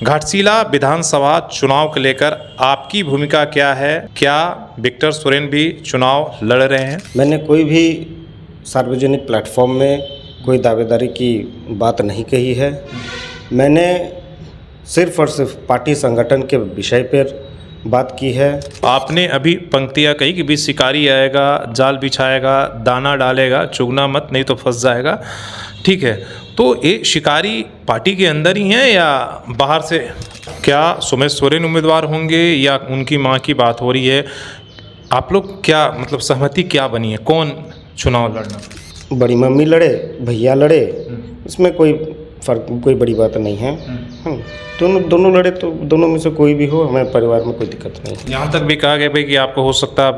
घाटशिला विधानसभा चुनाव को लेकर आपकी भूमिका क्या है? क्या विक्टर सोरेन भी चुनाव लड़ रहे हैं? मैंने कोई भी सार्वजनिक प्लेटफॉर्म में कोई दावेदारी की बात नहीं कही है। मैंने सिर्फ और सिर्फ पार्टी संगठन के विषय पर बात की है। आपने अभी पंक्तियाँ कही कि भी शिकारी आएगा, जाल बिछाएगा, दाना डालेगा, चुगना मत नहीं तो फंस जाएगा। ठीक है, तो ये शिकारी पार्टी के अंदर ही हैं या बाहर से? क्या सुमेश सोरेन उम्मीदवार होंगे या उनकी मां की बात हो रही है? आप लोग क्या मतलब सहमति क्या बनी है, कौन चुनाव लड़ना? बड़ी मम्मी लड़े, भैया लड़े, इसमें कोई फ़र्क, कोई बड़ी बात नहीं है। दोनों लड़े तो दोनों में से कोई भी हो, हमें परिवार में कोई दिक्कत नहीं है। यहाँ तक भी कहा गया भाई कि आपको हो सकता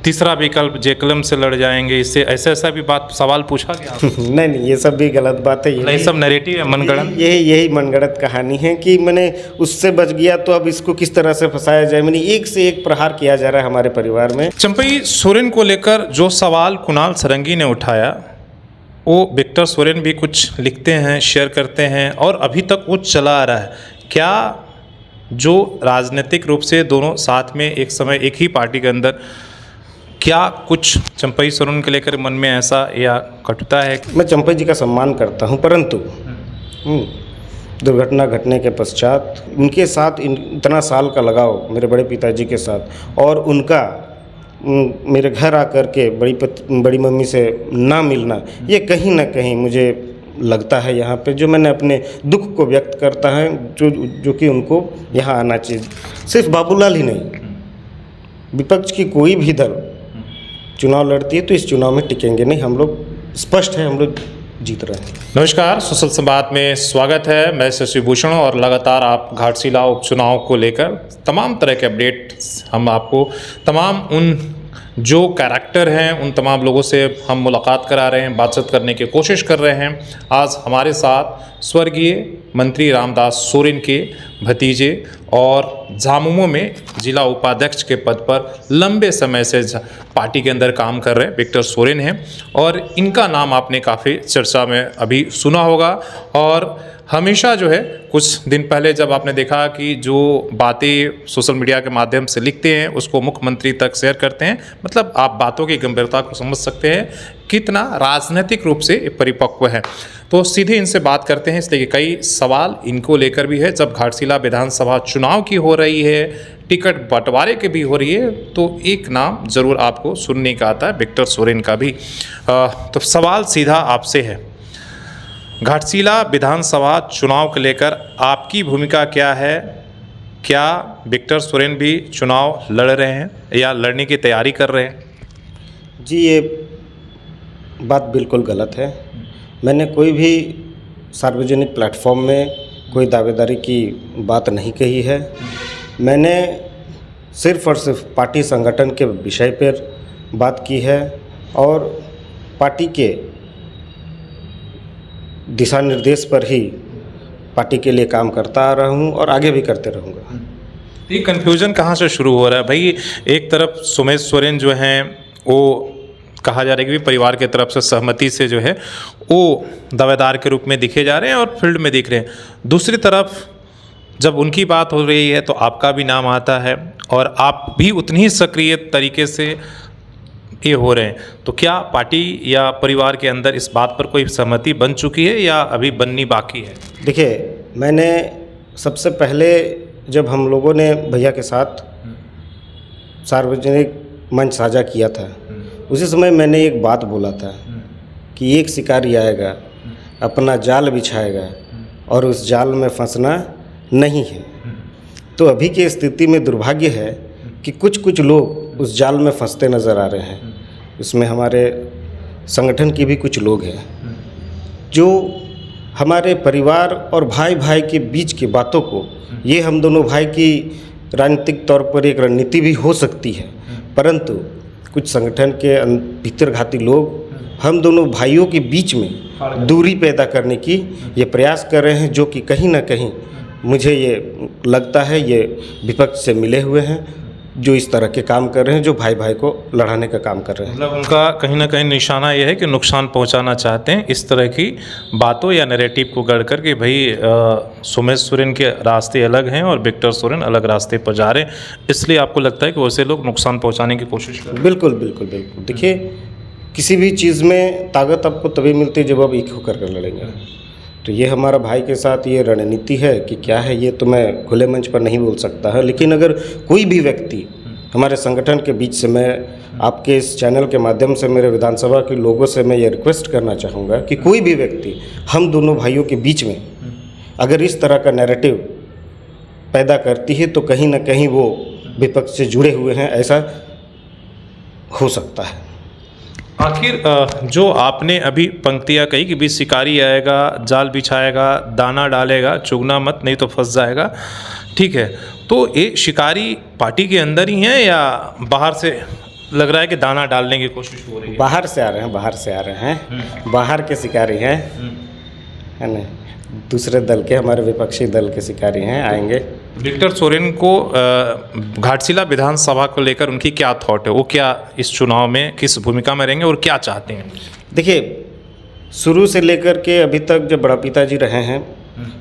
तीसरा विकल्प जेकलम से लड़ जाएंगे, इससे ऐसा भी बात सवाल पूछा गया? नहीं, ये सब भी गलत बात है। ये सब नैरेटिव है, मनगढ़ंत। यही मनगढ़ंत कहानी है कि मैंने उससे बच गया तो अब इसको किस तरह से फंसाया जाए। मैंने एक से एक प्रहार किया जा रहा है हमारे परिवार में। चंपई सोरेन को लेकर जो सवाल कुणाल सारंगी ने उठाया, वो विक्टर सोरेन भी कुछ लिखते हैं, शेयर करते हैं और अभी तक वो चला आ रहा है। क्या जो राजनीतिक रूप से दोनों साथ में एक समय एक ही पार्टी के अंदर, क्या कुछ चंपई सोरेन को लेकर मन में ऐसा या कटुता है? मैं चंपई जी का सम्मान करता हूं, परंतु दुर्घटना घटने के पश्चात उनके साथ इतना साल का लगाव मेरे बड़े पिताजी के साथ, और उनका मेरे घर आकर के बड़ी मम्मी से ना मिलना, ये कहीं ना कहीं मुझे लगता है यहाँ पे जो मैंने अपने दुख को व्यक्त करता है, जो कि उनको यहाँ आना चाहिए। सिर्फ बाबूलाल ही नहीं, विपक्ष की कोई भी दल चुनाव लड़ती है तो इस चुनाव में टिकेंगे नहीं। हम लोग स्पष्ट है, हम लोग जीत रहे हैं। नमस्कार, सोशल संवाद में स्वागत है। मैं शशि भूषण और लगातार आप घाटशिला उपचुनाव को लेकर तमाम तरह के अपडेट हम आपको, तमाम उन जो कैरेक्टर हैं उन तमाम लोगों से हम मुलाकात करा रहे हैं, बातचीत करने की कोशिश कर रहे हैं। आज हमारे साथ स्वर्गीय मंत्री रामदास सोरेन के भतीजे और झामुमो में जिला उपाध्यक्ष के पद पर लंबे समय से पार्टी के अंदर काम कर रहे विक्टर सोरेन हैं, और इनका नाम आपने काफ़ी चर्चा में अभी सुना होगा। और हमेशा जो है, कुछ दिन पहले जब आपने देखा कि जो बातें सोशल मीडिया के माध्यम से लिखते हैं उसको मुख्यमंत्री तक शेयर करते हैं, मतलब आप बातों की गंभीरता को समझ सकते हैं कितना राजनीतिक रूप से परिपक्व है। तो सीधे इनसे बात करते हैं, इसलिए कई सवाल इनको लेकर भी है। जब घाटशिला विधानसभा चुनाव की हो रही है, टिकट बंटवारे की भी हो रही है, तो एक नाम जरूर आपको सुनने का आता है, विक्टर सोरेन का भी। तो सवाल सीधा आपसे है, घाटशिला विधानसभा चुनाव को लेकर आपकी भूमिका क्या है? क्या विक्टर सोरेन भी चुनाव लड़ रहे हैं या लड़ने की तैयारी कर रहे हैं? जी, ये बात बिल्कुल गलत है। मैंने कोई भी सार्वजनिक प्लेटफॉर्म में कोई दावेदारी की बात नहीं कही है। मैंने सिर्फ और सिर्फ पार्टी संगठन के विषय पर बात की है और पार्टी के दिशा निर्देश पर ही पार्टी के लिए काम करता आ रहा हूँ और आगे भी करते रहूँगा। ये कन्फ्यूज़न कहाँ से शुरू हो रहा है भाई? एक तरफ सुमेश सोरेन जो हैं वो कहा जा रहा है कि परिवार के तरफ से सहमति से जो है वो दावेदार के रूप में दिखे जा रहे हैं और फील्ड में दिख रहे हैं। दूसरी तरफ जब उनकी बात हो रही है तो आपका भी नाम आता है और आप भी उतनी ही सक्रिय तरीके से ये हो रहे हैं। तो क्या पार्टी या परिवार के अंदर इस बात पर कोई सहमति बन चुकी है या अभी बननी बाकी है? देखिए, मैंने सबसे पहले जब हम लोगों ने भैया के साथ सार्वजनिक मंच साझा किया था, उसी समय मैंने एक बात बोला था कि एक शिकारी आएगा, अपना जाल बिछाएगा और उस जाल में फंसना नहीं है। तो अभी की स्थिति में दुर्भाग्य है कि कुछ लोग उस जाल में फंसते नज़र आ रहे हैं। इसमें हमारे संगठन के भी कुछ लोग हैं जो हमारे परिवार और भाई के बीच की बातों को, ये हम दोनों भाई की राजनीतिक तौर पर एक रणनीति भी हो सकती है, परंतु कुछ संगठन के भीतरघाती लोग हम दोनों भाइयों के बीच में दूरी पैदा करने की ये प्रयास कर रहे हैं, जो कि कहीं ना कहीं मुझे ये लगता है ये विपक्ष से मिले हुए हैं। जो इस तरह के काम कर रहे हैं, जो भाई भाई को लड़ाने का काम कर रहे हैं। मतलब उनका कहीं ना कहीं निशाना यह है कि नुकसान पहुंचाना चाहते हैं, इस तरह की बातों या नैरेटिव को गढ़ कर कि भाई सुमेश सोरेन के रास्ते अलग हैं और विक्टर सोरेन अलग रास्ते पर जा रहे हैं, इसलिए आपको लगता है कि वैसे लोग नुकसान पहुंचाने की कोशिश कर रहे हैं। बिल्कुल बिल्कुल बिल्कुल। देखिए, किसी भी चीज़ में ताकत आपको तभी मिलती है जब आप एक होकर कर लड़ेंगे। तो ये हमारा भाई के साथ ये रणनीति है कि क्या है, ये तो मैं खुले मंच पर नहीं बोल सकता है, लेकिन अगर कोई भी व्यक्ति हमारे संगठन के बीच से, मैं आपके इस चैनल के माध्यम से मेरे विधानसभा के लोगों से मैं ये रिक्वेस्ट करना चाहूँगा कि कोई भी व्यक्ति हम दोनों भाइयों के बीच में अगर इस तरह का नैरेटिव पैदा करती है तो कहीं ना कहीं वो विपक्ष से जुड़े हुए हैं, ऐसा हो सकता है। आखिर जो आपने अभी पंक्तियाँ कही कि भी शिकारी आएगा, जाल बिछाएगा, दाना डालेगा, चुगना मत नहीं तो फंस जाएगा, ठीक है, तो ये शिकारी पार्टी के अंदर ही हैं या बाहर से लग रहा है कि दाना डालने की कोशिश हो रही है? बाहर से आ रहे हैं, बाहर से आ रहे हैं, बाहर के शिकारी हैं, है ना, दूसरे दल के, हमारे विपक्षी दल के शिकारी हैं, आएंगे। विक्टर सोरेन को घाटशिला विधानसभा को लेकर उनकी क्या थॉट है, वो क्या इस चुनाव में किस भूमिका में रहेंगे और क्या चाहते हैं? देखिए, शुरू से लेकर के अभी तक जब बड़ा पिताजी रहे हैं,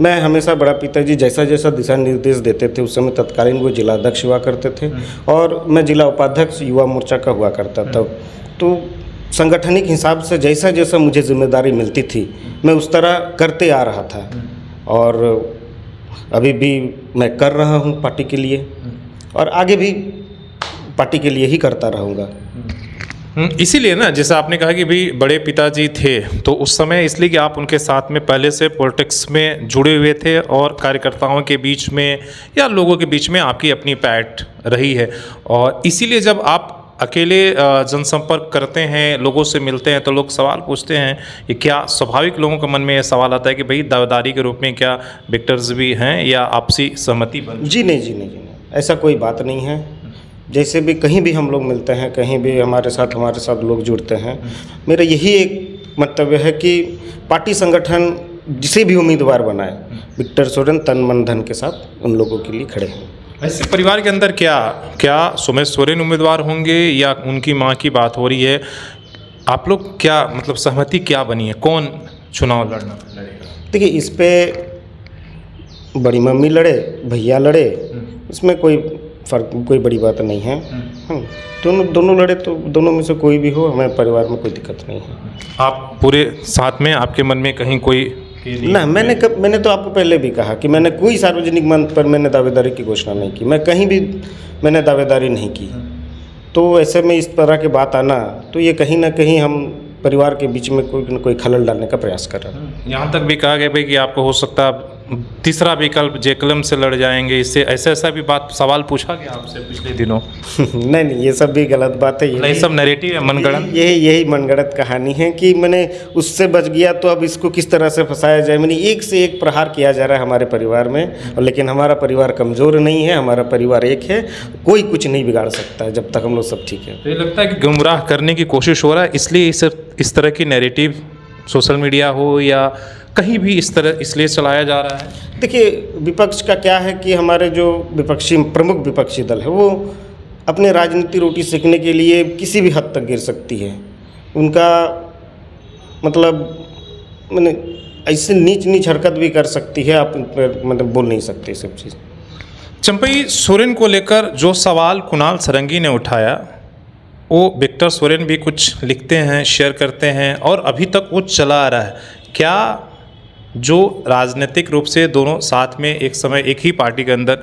मैं हमेशा बड़ा पिताजी जैसा जैसा दिशा निर्देश देते थे उस समय तत्कालीन वो जिला अध्यक्ष हुआ करते थे और मैं जिला उपाध्यक्ष युवा मोर्चा का हुआ करता था। तो संगठनिक हिसाब से जैसा जैसा मुझे जिम्मेदारी मिलती थी मैं उस तरह करते आ रहा था और अभी भी मैं कर रहा हूँ पार्टी के लिए और आगे भी पार्टी के लिए ही करता रहूँगा। इसीलिए ना, जैसे आपने कहा कि भाई बड़े पिताजी थे तो उस समय इसलिए कि आप उनके साथ में पहले से पॉलिटिक्स में जुड़े हुए थे और कार्यकर्ताओं के बीच में या लोगों के बीच में आपकी अपनी पैठ रही है और इसीलिए जब आप अकेले जनसंपर्क करते हैं, लोगों से मिलते हैं तो लोग सवाल पूछते हैं, ये क्या स्वाभाविक लोगों के मन में ये सवाल आता है कि भाई दावेदारी के रूप में क्या विक्टर्स भी हैं या आपसी सहमति बन? जी नहीं, ऐसा कोई बात नहीं है। जैसे भी कहीं भी हम लोग मिलते हैं, कहीं भी हमारे साथ लोग जुड़ते हैं, मेरा यही एक मंतव्य है कि पार्टी संगठन जिसे भी उम्मीदवार बनाए, विक्टर सोरेन तन मन धन के साथ उन लोगों के लिए खड़े हैं। ऐसे परिवार के अंदर क्या सुमेश सोरेन उम्मीदवार होंगे या उनकी मां की बात हो रही है? आप लोग क्या मतलब सहमति क्या बनी है, कौन चुनाव लड़ेगा? देखिए, इस पे बड़ी मम्मी लड़े, भैया लड़े, इसमें कोई फ़र्क, कोई बड़ी बात नहीं है। दोनों लड़े तो दोनों में से कोई भी हो, हमें परिवार में कोई दिक्कत नहीं है। आप पूरे साथ में, आपके मन में कहीं कोई ना, मैंने तो आपको पहले भी कहा कि मैंने कोई सार्वजनिक मंच पर मैंने दावेदारी की घोषणा नहीं की, मैं कहीं भी मैंने दावेदारी नहीं की। तो ऐसे में इस तरह की बात आना तो ये कहीं ना कहीं हम परिवार के बीच में कोई न कोई खलल डालने का प्रयास कर रहे हैं। यहाँ तक भी कहा गया भाई कि आपको हो सकता है तीसरा विकल्प जेकलम से लड़ जाएंगे, इससे ऐसा भी बात सवाल पूछा गया आपसे पिछले दिनों? नहीं, ये सब भी गलत बात है। ये सब नैरेटिव है, मनगढ़ंत। यही मनगढ़ंत कहानी है कि मैंने उससे बच गया तो अब इसको किस तरह से फंसाया जाए। मैंने एक से एक प्रहार किया जा रहा है हमारे परिवार में, लेकिन हमारा परिवार कमज़ोर नहीं है, हमारा परिवार एक है, कोई कुछ नहीं बिगाड़ सकता है जब तक हम लोग सब ठीक है। तो ये लगता है कि गुमराह करने की कोशिश हो रहा है, इसलिए इस तरह की नैरेटिव सोशल मीडिया हो या कहीं भी इस तरह इसलिए चलाया जा रहा है? देखिए, विपक्ष का क्या है कि हमारे जो प्रमुख विपक्षी दल है वो अपने राजनीति रोटी सेकने के लिए किसी भी हद तक गिर सकती है। उनका मतलब मैंने ऐसे नीच हरकत भी कर सकती है, आप मतलब बोल नहीं सकते सब चीज़। चंपई सोरेन को लेकर जो सवाल कुणाल सारंगी ने उठाया वो विक्टर सोरेन भी कुछ लिखते हैं, शेयर करते हैं और अभी तक वो चला आ रहा है। क्या जो राजनीतिक रूप से दोनों साथ में एक समय एक ही पार्टी के अंदर,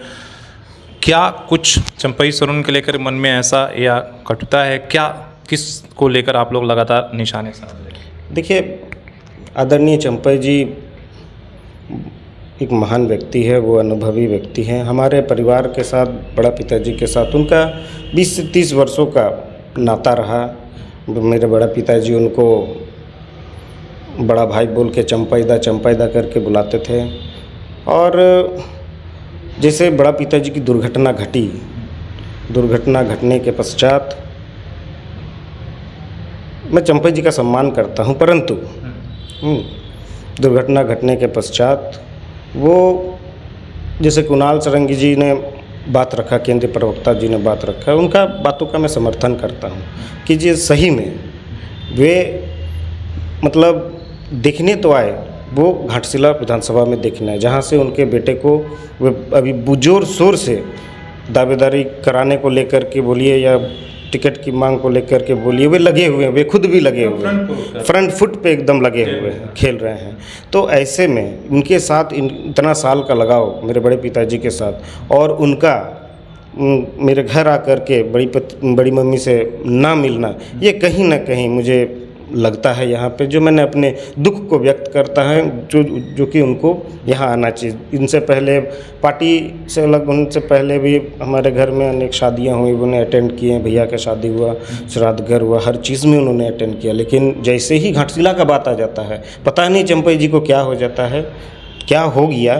क्या कुछ चंपई सोरेन के लेकर मन में ऐसा या कटुता है? क्या किस को लेकर आप लोग लगातार निशाने साध रहे हैं? देखिए, आदरणीय चंपई जी एक महान व्यक्ति है, वो अनुभवी व्यक्ति हैं। हमारे परिवार के साथ, बड़ा पिताजी के साथ उनका 20 से 30 वर्षों का नाता रहा। मेरे बड़ा पिताजी उनको बड़ा भाई बोल के चंपैदा करके बुलाते थे और जैसे बड़ा पिताजी की दुर्घटना घटने के पश्चात मैं चंपई जी का सम्मान करता हूं, परंतु दुर्घटना घटने के पश्चात वो जैसे कुणाल सारंगी जी ने बात रखा, केंद्रीय प्रवक्ता जी ने बात रखा, उनका बातों का मैं समर्थन करता हूँ कि जे सही में वे मतलब देखने तो आए, वो घाटशिला विधानसभा में देखना है, जहाँ से उनके बेटे को वे अभी बुजोर शोर से दावेदारी कराने को लेकर के बोलिए या टिकट की मांग को लेकर के बोलिए, वे लगे हुए हैं, वे खुद भी लगे हुए हैं, फ्रंट फुट पे एकदम लगे हुए हैं, खेल रहे हैं। तो ऐसे में उनके साथ इतना साल का लगाव मेरे बड़े पिताजी के साथ, और उनका मेरे घर आकर के बड़ी मम्मी से ना मिलना, ये कहीं ना कहीं मुझे लगता है यहाँ पे जो मैंने अपने दुख को व्यक्त करता है, जो कि उनको यहाँ आना चाहिए। इनसे पहले पार्टी से अलग, उनसे पहले भी हमारे घर में अनेक शादियाँ हुई, उन्होंने अटेंड किए हैं, भैया का शादी हुआ, श्राद्ध घर हुआ, हर चीज़ में उन्होंने अटेंड किया। लेकिन जैसे ही घाटशिला का बात आ जाता है, पता नहीं चंपई जी को क्या हो जाता है, क्या हो गया,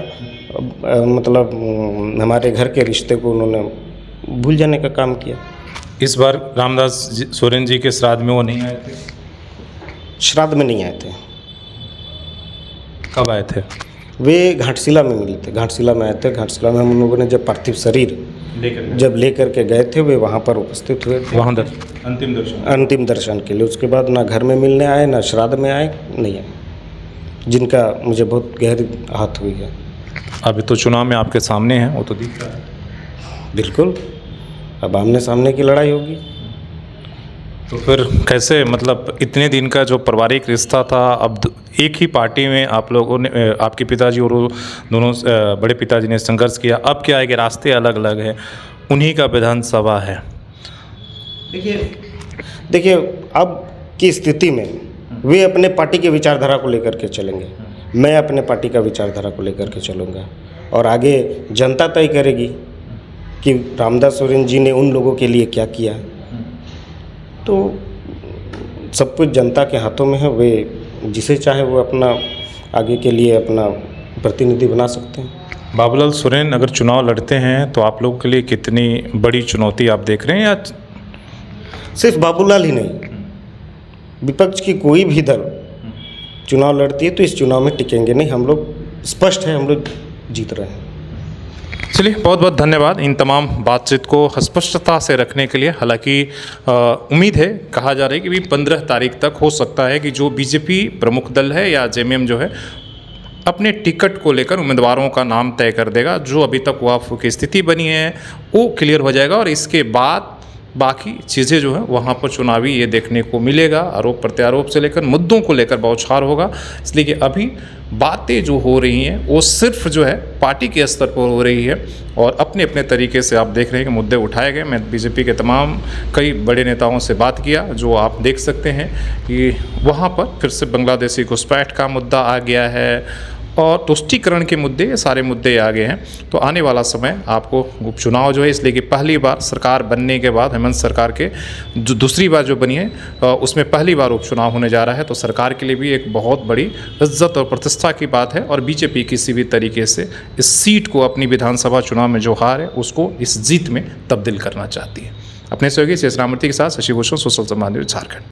मतलब हमारे घर के रिश्ते को उन्होंने भूल जाने का काम किया। इस बार रामदास सोरेन जी के श्राद्ध में वो नहीं आए थे? श्राद्ध में नहीं आए थे। कब आए थे? वे घाटशिला में मिले थे, घाटशिला में आए थे। घाटशिला में हम लोगों ने जब पार्थिव शरीर जब लेकर के गए थे, वे वहाँ पर उपस्थित हुए थे, वहाँ अंतिम दर्शन के लिए। उसके बाद ना घर में मिलने आए, ना श्राद्ध में आए, नहीं आए, जिनका मुझे बहुत गहरी आहत हुई है। अभी तो चुनाव में आपके सामने हैं, वो तो दिख रहा है। बिल्कुल, अब आमने सामने की लड़ाई होगी। तो फिर कैसे, मतलब इतने दिन का जो पारिवारिक रिश्ता था, अब एक ही पार्टी में आप लोगों ने, आपके पिताजी और दोनों बड़े पिताजी ने संघर्ष किया, अब क्या है कि रास्ते अलग अलग हैं, उन्हीं का विधानसभा है। देखिए अब की स्थिति में वे अपने पार्टी के विचारधारा को लेकर के चलेंगे, मैं अपने पार्टी का विचारधारा को लेकर के चलूँगा, और आगे जनता तय करेगी कि रामदास सोरेन जी ने उन लोगों के लिए क्या किया। तो सब कुछ जनता के हाथों में है, वे जिसे चाहे वो अपना आगे के लिए अपना प्रतिनिधि बना सकते हैं। बाबूलाल सोरेन अगर चुनाव लड़ते हैं तो आप लोगों के लिए कितनी बड़ी चुनौती आप देख रहे हैं? या सिर्फ बाबूलाल ही नहीं, विपक्ष की कोई भी दल चुनाव लड़ती है तो इस चुनाव में टिकेंगे नहीं। हम लोग स्पष्ट है, हम लोग जीत रहे हैं। चलिए, बहुत बहुत धन्यवाद इन तमाम बातचीत को स्पष्टता से रखने के लिए। हालांकि उम्मीद है, कहा जा रहा है कि भी 15 तारीख तक हो सकता है कि जो बीजेपी प्रमुख दल है या जेएमएम जो है अपने टिकट को लेकर उम्मीदवारों का नाम तय कर देगा। जो अभी तक वक्फ की स्थिति बनी है वो क्लियर हो जाएगा, और इसके बाद बाकी चीज़ें जो है वहाँ पर चुनावी ये देखने को मिलेगा। आरोप प्रत्यारोप से लेकर मुद्दों को लेकर बौछार होगा, इसलिए कि अभी बातें जो हो रही हैं वो सिर्फ जो है पार्टी के स्तर पर हो रही है, और अपने अपने तरीके से आप देख रहे हैं कि मुद्दे उठाए गए। मैं बीजेपी के तमाम कई बड़े नेताओं से बात किया, जो आप देख सकते हैं कि वहाँ पर फिर से बांग्लादेशी घुसपैठ का मुद्दा आ गया है, और तुष्टीकरण के मुद्दे, ये सारे मुद्दे आ गए हैं। तो आने वाला समय आपको उपचुनाव जो है, इसलिए कि पहली बार सरकार बनने के बाद हेमंत सरकार के जो दूसरी बार जो बनी है उसमें पहली बार उपचुनाव होने जा रहा है, तो सरकार के लिए भी एक बहुत बड़ी इज्जत और प्रतिष्ठा की बात है। और बीजेपी किसी भी तरीके से इस सीट को, अपनी विधानसभा चुनाव में जो हार है उसको इस जीत में तब्दील करना चाहती है। अपने सहयोगी शेष राममूर्ति के साथ शशि भूषण, सोशल समाज न्यूज़, झारखंड।